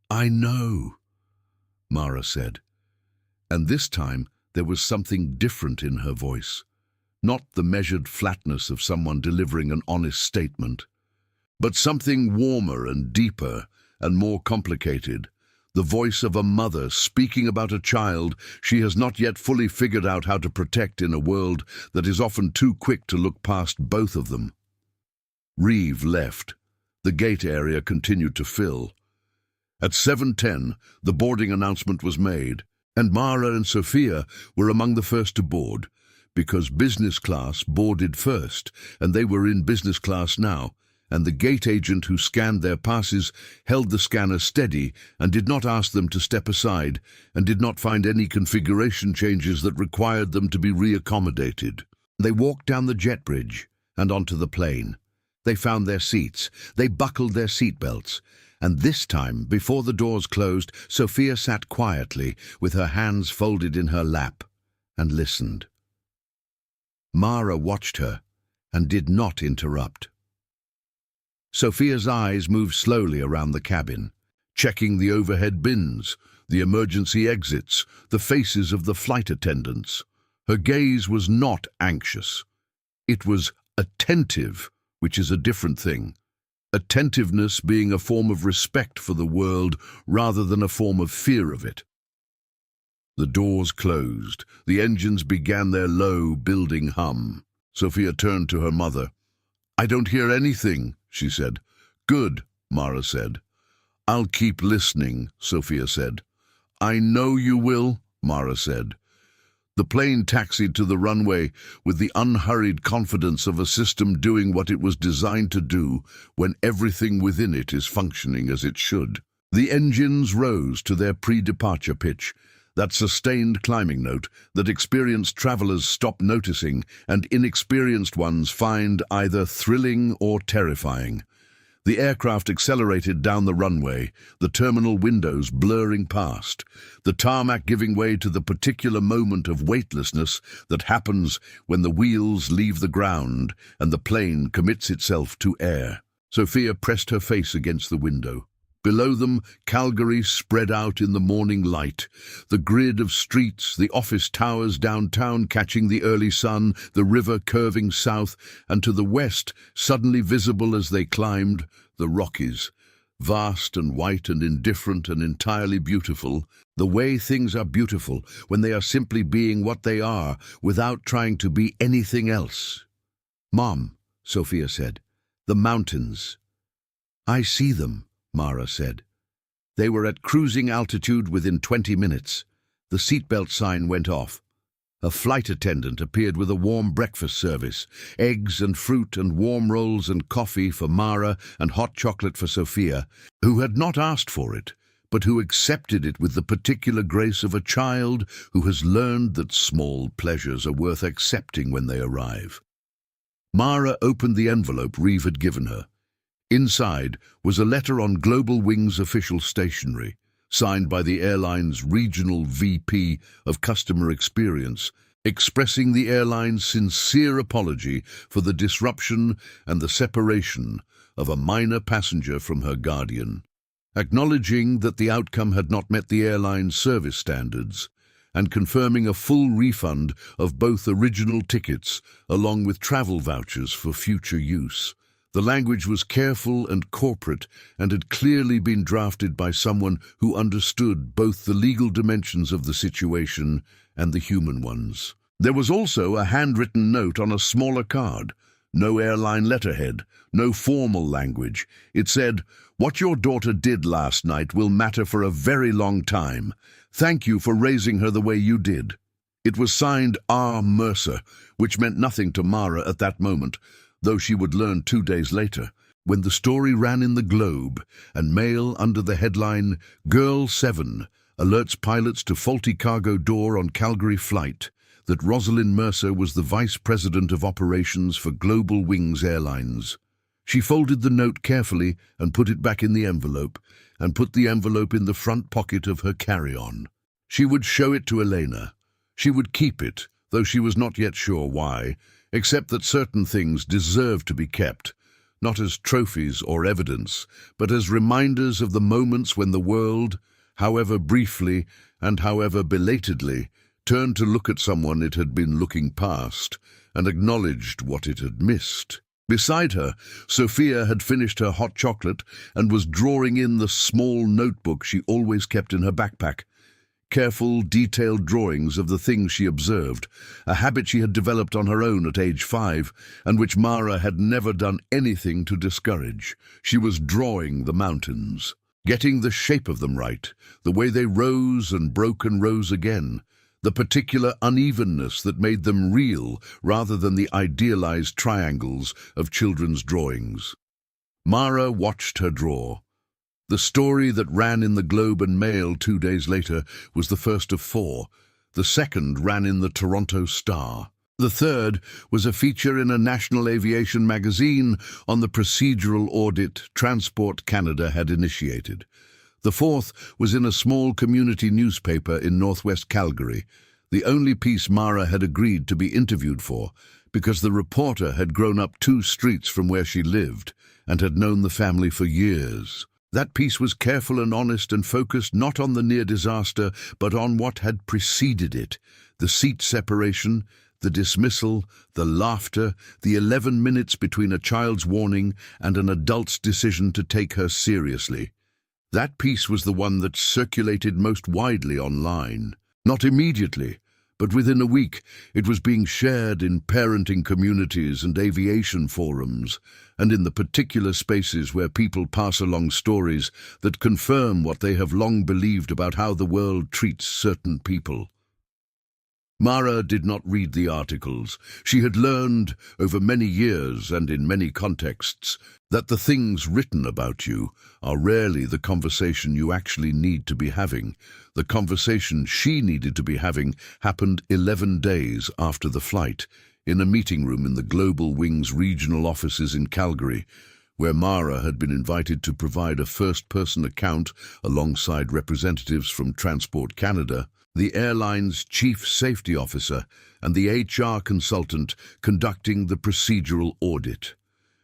I know, Mara said, and this time there was something different in her voice, not the measured flatness of someone delivering an honest statement, but something warmer and deeper and more complicated, the voice of a mother speaking about a child she has not yet fully figured out how to protect in a world that is often too quick to look past both of them. Reeve left. The gate area continued to fill. At 7:10, the boarding announcement was made, and Mara and Sophia were among the first to board, because business class boarded first, and they were in business class now, and the gate agent who scanned their passes held the scanner steady and did not ask them to step aside, and did not find any configuration changes that required them to be reaccommodated. They walked down the jet bridge and onto the plane. They found their seats. They buckled their seatbelts. And this time, before the doors closed, Sophia sat quietly, with her hands folded in her lap, and listened. Mara watched her and did not interrupt. Sophia's eyes moved slowly around the cabin, checking the overhead bins, the emergency exits, the faces of the flight attendants. Her gaze was not anxious. It was attentive, which is a different thing. Attentiveness being a form of respect for the world rather than a form of fear of it. The doors closed. The engines began their low, building hum. Sophia turned to her mother. I don't hear anything, she said. Good, Mara said. I'll keep listening, Sophia said. I know you will, Mara said. The plane taxied to the runway with the unhurried confidence of a system doing what it was designed to do when everything within it is functioning as it should. The engines rose to their pre-departure pitch, that sustained climbing note that experienced travelers stop noticing and inexperienced ones find either thrilling or terrifying. The aircraft accelerated down the runway, the terminal windows blurring past, the tarmac giving way to the particular moment of weightlessness that happens when the wheels leave the ground and the plane commits itself to air. Sophia pressed her face against the window. Below them, Calgary spread out in the morning light, the grid of streets, the office towers downtown catching the early sun, the river curving south, and to the west, suddenly visible as they climbed, the Rockies, vast and white and indifferent and entirely beautiful, the way things are beautiful when they are simply being what they are, without trying to be anything else. Mom, Sophia said, the mountains. I see them, Mara said. They were at cruising altitude within 20 minutes. The seatbelt sign went off. A flight attendant appeared with a warm breakfast service, eggs and fruit and warm rolls and coffee for Mara and hot chocolate for Sophia, who had not asked for it, but who accepted it with the particular grace of a child who has learned that small pleasures are worth accepting when they arrive. Mara opened the envelope Reeve had given her. Inside was a letter on Global Wings official stationery, signed by the airline's regional VP of Customer Experience, expressing the airline's sincere apology for the disruption and the separation of a minor passenger from her guardian, acknowledging that the outcome had not met the airline's service standards, and confirming a full refund of both original tickets along with travel vouchers for future use. The language was careful and corporate and had clearly been drafted by someone who understood both the legal dimensions of the situation and the human ones. There was also a handwritten note on a smaller card. No airline letterhead, no formal language. It said, "What your daughter did last night will matter for a very long time. Thank you for raising her the way you did." It was signed R. Mercer, which meant nothing to Mara at that moment, though she would learn 2 days later, when the story ran in the Globe and Mail under the headline, "Girl 7 alerts pilots to faulty cargo door on Calgary flight," that Rosalind Mercer was the Vice President of Operations for Global Wings Airlines. She folded the note carefully and put it back in the envelope, and put the envelope in the front pocket of her carry-on. She would show it to Elena. She would keep it, though she was not yet sure why, except that certain things deserved to be kept, not as trophies or evidence, but as reminders of the moments when the world, however briefly and however belatedly, turned to look at someone it had been looking past and acknowledged what it had missed. Beside her, Sophia had finished her hot chocolate and was drawing in the small notebook she always kept in her backpack. Careful, detailed drawings of the things she observed, a habit she had developed on her own at age 5, and which Mara had never done anything to discourage. She was drawing the mountains, getting the shape of them right, the way they rose and broke and rose again, the particular unevenness that made them real rather than the idealized triangles of children's drawings. Mara watched her draw. The story that ran in the Globe and Mail 2 days later was the first of 4. The second ran in the Toronto Star. The third was a feature in a national aviation magazine on the procedural audit Transport Canada had initiated. The fourth was in a small community newspaper in northwest Calgary, the only piece Mara had agreed to be interviewed for, because the reporter had grown up 2 streets from where she lived and had known the family for years. That piece was careful and honest and focused not on the near disaster, but on what had preceded it: the seat separation, the dismissal, the laughter, the 11 minutes between a child's warning and an adult's decision to take her seriously. That piece was the one that circulated most widely online. Not immediately, but within a week, it was being shared in parenting communities and aviation forums, and in the particular spaces where people pass along stories that confirm what they have long believed about how the world treats certain people. Mara did not read the articles. She had learned, over many years and in many contexts, that the things written about you are rarely the conversation you actually need to be having. The conversation she needed to be having happened 11 days after the flight, in a meeting room in the Global Wings regional offices in Calgary, where Mara had been invited to provide a first-person account alongside representatives from Transport Canada, the airline's chief safety officer, and the HR consultant conducting the procedural audit.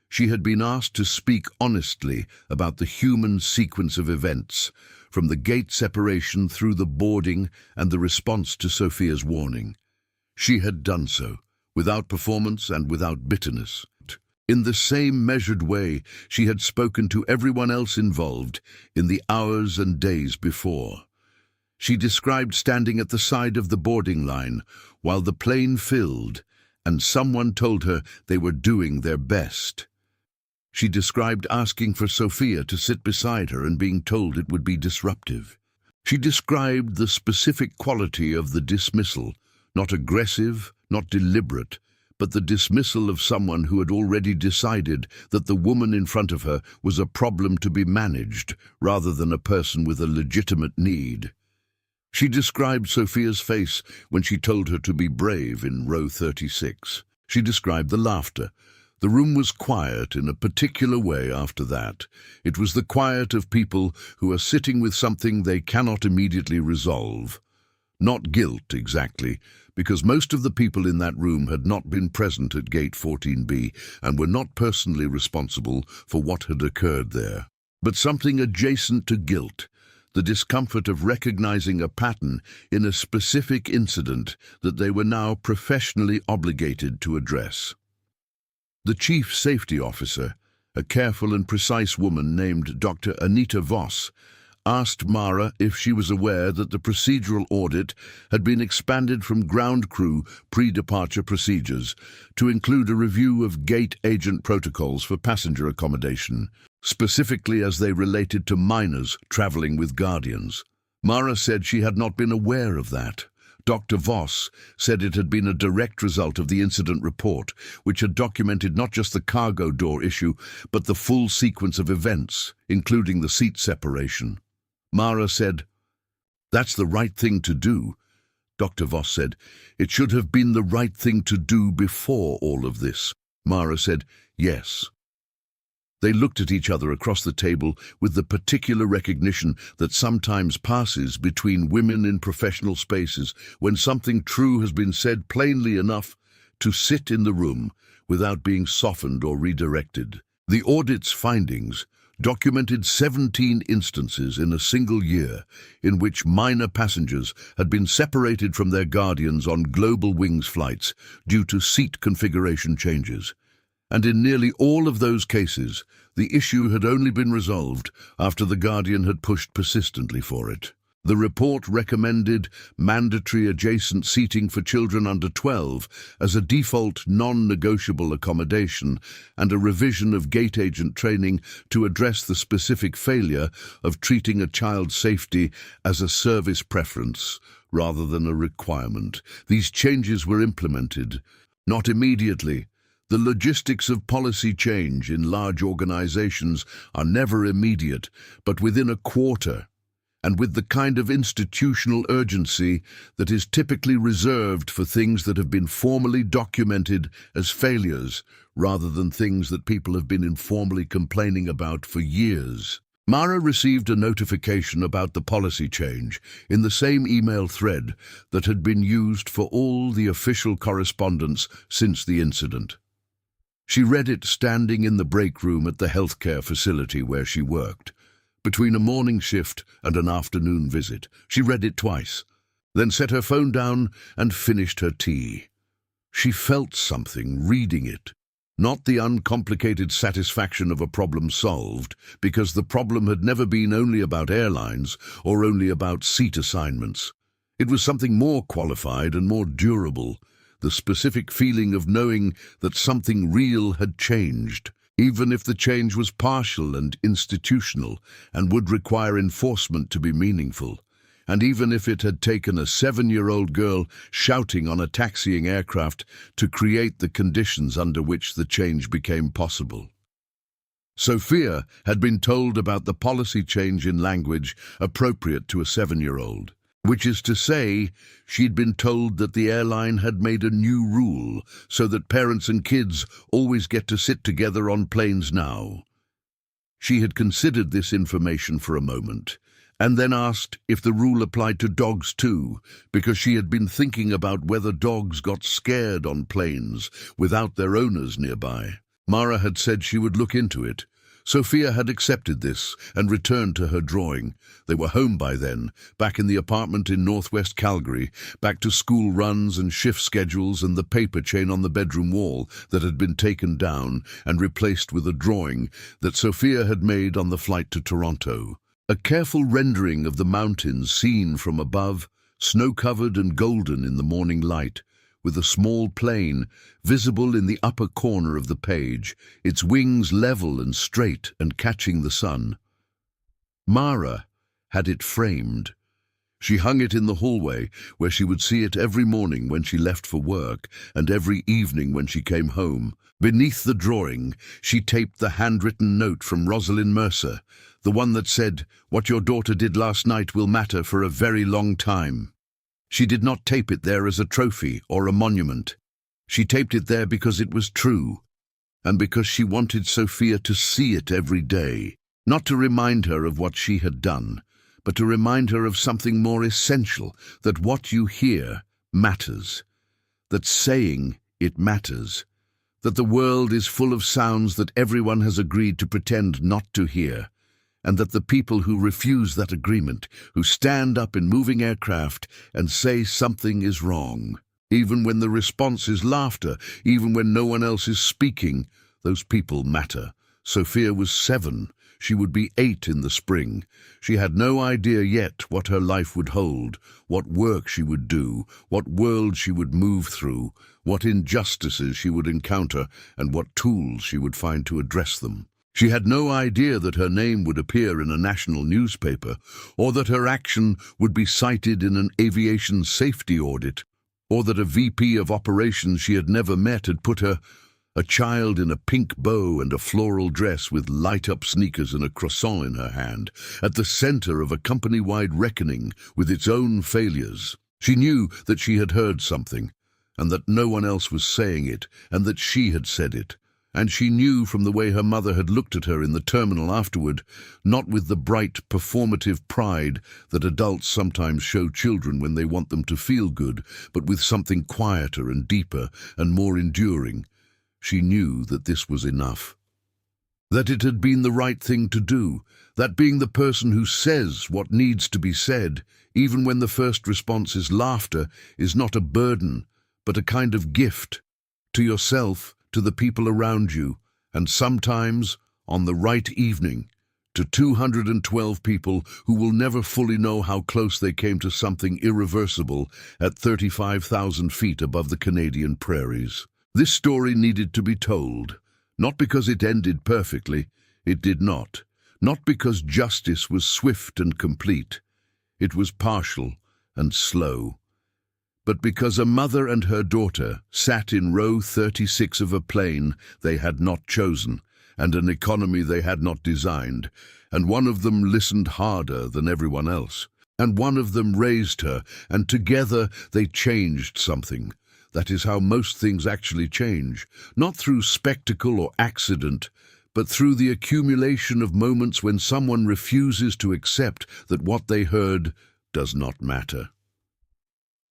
She had been asked to speak honestly about the human sequence of events, from the gate separation through the boarding and the response to Sophia's warning. She had done so, without performance and without bitterness. In the same measured way she had spoken to everyone else involved in the hours and days before. She described standing at the side of the boarding line while the plane filled and someone told her they were doing their best. She described asking for Sophia to sit beside her and being told it would be disruptive. She described the specific quality of the dismissal, not aggressive, not deliberate, but the dismissal of someone who had already decided that the woman in front of her was a problem to be managed rather than a person with a legitimate need. She described Sophia's face when she told her to be brave in row 36. She described the laughter. The room was quiet in a particular way after that. It was the quiet of people who are sitting with something they cannot immediately resolve. Not guilt, exactly, because most of the people in that room had not been present at Gate 14B and were not personally responsible for what had occurred there. But something adjacent to guilt, the discomfort of recognizing a pattern in a specific incident that they were now professionally obligated to address. The chief safety officer, a careful and precise woman named Dr. Anita Voss, asked Mara if she was aware that the procedural audit had been expanded from ground crew pre-departure procedures to include a review of gate agent protocols for passenger accommodation, specifically as they related to minors traveling with guardians. Mara said she had not been aware of that. Dr. Voss said it had been a direct result of the incident report, which had documented not just the cargo door issue, but the full sequence of events, including the seat separation. Mara said, "That's the right thing to do." Dr. Voss said, "It should have been the right thing to do before all of this." Mara said, "Yes." They looked at each other across the table with the particular recognition that sometimes passes between women in professional spaces when something true has been said plainly enough to sit in the room without being softened or redirected. The audit's findings documented 17 instances in a single year in which minor passengers had been separated from their guardians on Global Wings flights due to seat configuration changes. And in nearly all of those cases, the issue had only been resolved after the guardian had pushed persistently for it. The report recommended mandatory adjacent seating for children under 12 as a default non-negotiable accommodation and a revision of gate agent training to address the specific failure of treating a child's safety as a service preference rather than a requirement. These changes were implemented, not immediately. The logistics of policy change in large organizations are never immediate, but within a quarter, and with the kind of institutional urgency that is typically reserved for things that have been formally documented as failures, rather than things that people have been informally complaining about for years. Mara received a notification about the policy change in the same email thread that had been used for all the official correspondence since the incident. She read it standing in the break room at the healthcare facility where she worked. Between a morning shift and an afternoon visit, she read it twice, then set her phone down and finished her tea. She felt something reading it. Not the uncomplicated satisfaction of a problem solved, because the problem had never been only about airlines or only about seat assignments. It was something more qualified and more durable, the specific feeling of knowing that something real had changed, even if the change was partial and institutional and would require enforcement to be meaningful, and even if it had taken a 7-year-old girl shouting on a taxiing aircraft to create the conditions under which the change became possible. Sophia had been told about the policy change in language appropriate to a 7-year-old. Which is to say, she'd been told that the airline had made a new rule so that parents and kids always get to sit together on planes now. She had considered this information for a moment, and then asked if the rule applied to dogs too, because she had been thinking about whether dogs got scared on planes without their owners nearby. Mara had said she would look into it. Sophia had accepted this and returned to her drawing. They were home by then, back in the apartment in northwest Calgary, back to school runs and shift schedules and the paper chain on the bedroom wall that had been taken down and replaced with a drawing that Sophia had made on the flight to Toronto. A careful rendering of the mountains seen from above, snow-covered and golden in the morning light, with a small plane visible in the upper corner of the page, its wings level and straight and catching the sun. Mara had it framed. She hung it in the hallway, where she would see it every morning when she left for work and every evening when she came home. Beneath the drawing, she taped the handwritten note from Rosalind Mercer, the one that said, "What your daughter did last night will matter for a very long time." She did not tape it there as a trophy or a monument. She taped it there because it was true, and because she wanted Sophia to see it every day, not to remind her of what she had done, but to remind her of something more essential, that what you hear matters, that saying it matters, that the world is full of sounds that everyone has agreed to pretend not to hear, and that the people who refuse that agreement, who stand up in moving aircraft and say something is wrong, even when the response is laughter, even when no one else is speaking, those people matter. Sophia was 7. She would be 8 in the spring. She had no idea yet what her life would hold, what work she would do, what world she would move through, what injustices she would encounter, and what tools she would find to address them. She had no idea that her name would appear in a national newspaper, or that her action would be cited in an aviation safety audit, or that a VP of operations she had never met had put her, a child in a pink bow and a floral dress with light-up sneakers and a croissant in her hand, at the center of a company-wide reckoning with its own failures. She knew that she had heard something, and that no one else was saying it, and that she had said it. And she knew from the way her mother had looked at her in the terminal afterward, not with the bright, performative pride that adults sometimes show children when they want them to feel good, but with something quieter and deeper and more enduring. She knew that this was enough, that it had been the right thing to do, that being the person who says what needs to be said, even when the first response is laughter, is not a burden, but a kind of gift to yourself, to the people around you, and sometimes, on the right evening, to 212 people who will never fully know how close they came to something irreversible at 35,000 feet above the Canadian prairies. This story needed to be told, not because it ended perfectly, it did not. Not because justice was swift and complete, it was partial and slow. But because a mother and her daughter sat in row 36 of a plane they had not chosen, and an economy they had not designed, and one of them listened harder than everyone else, and one of them raised her, and together they changed something. That is how most things actually change, not through spectacle or accident, but through the accumulation of moments when someone refuses to accept that what they heard does not matter.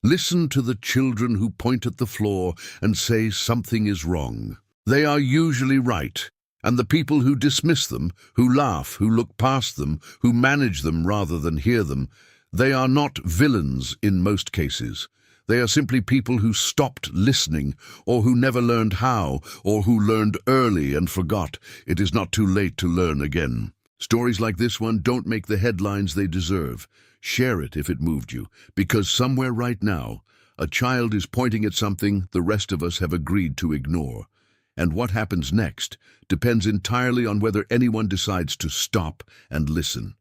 Listen to the children who point at the floor and say something is wrong. They are usually right, and the people who dismiss them, who laugh, who look past them, who manage them rather than hear them, they are not villains in most cases. They are simply people who stopped listening, or who never learned how, or who learned early and forgot. It is not too late to learn again. Stories like this one don't make the headlines they deserve. Share it if it moved you, because somewhere right now, a child is pointing at something the rest of us have agreed to ignore. And what happens next depends entirely on whether anyone decides to stop and listen.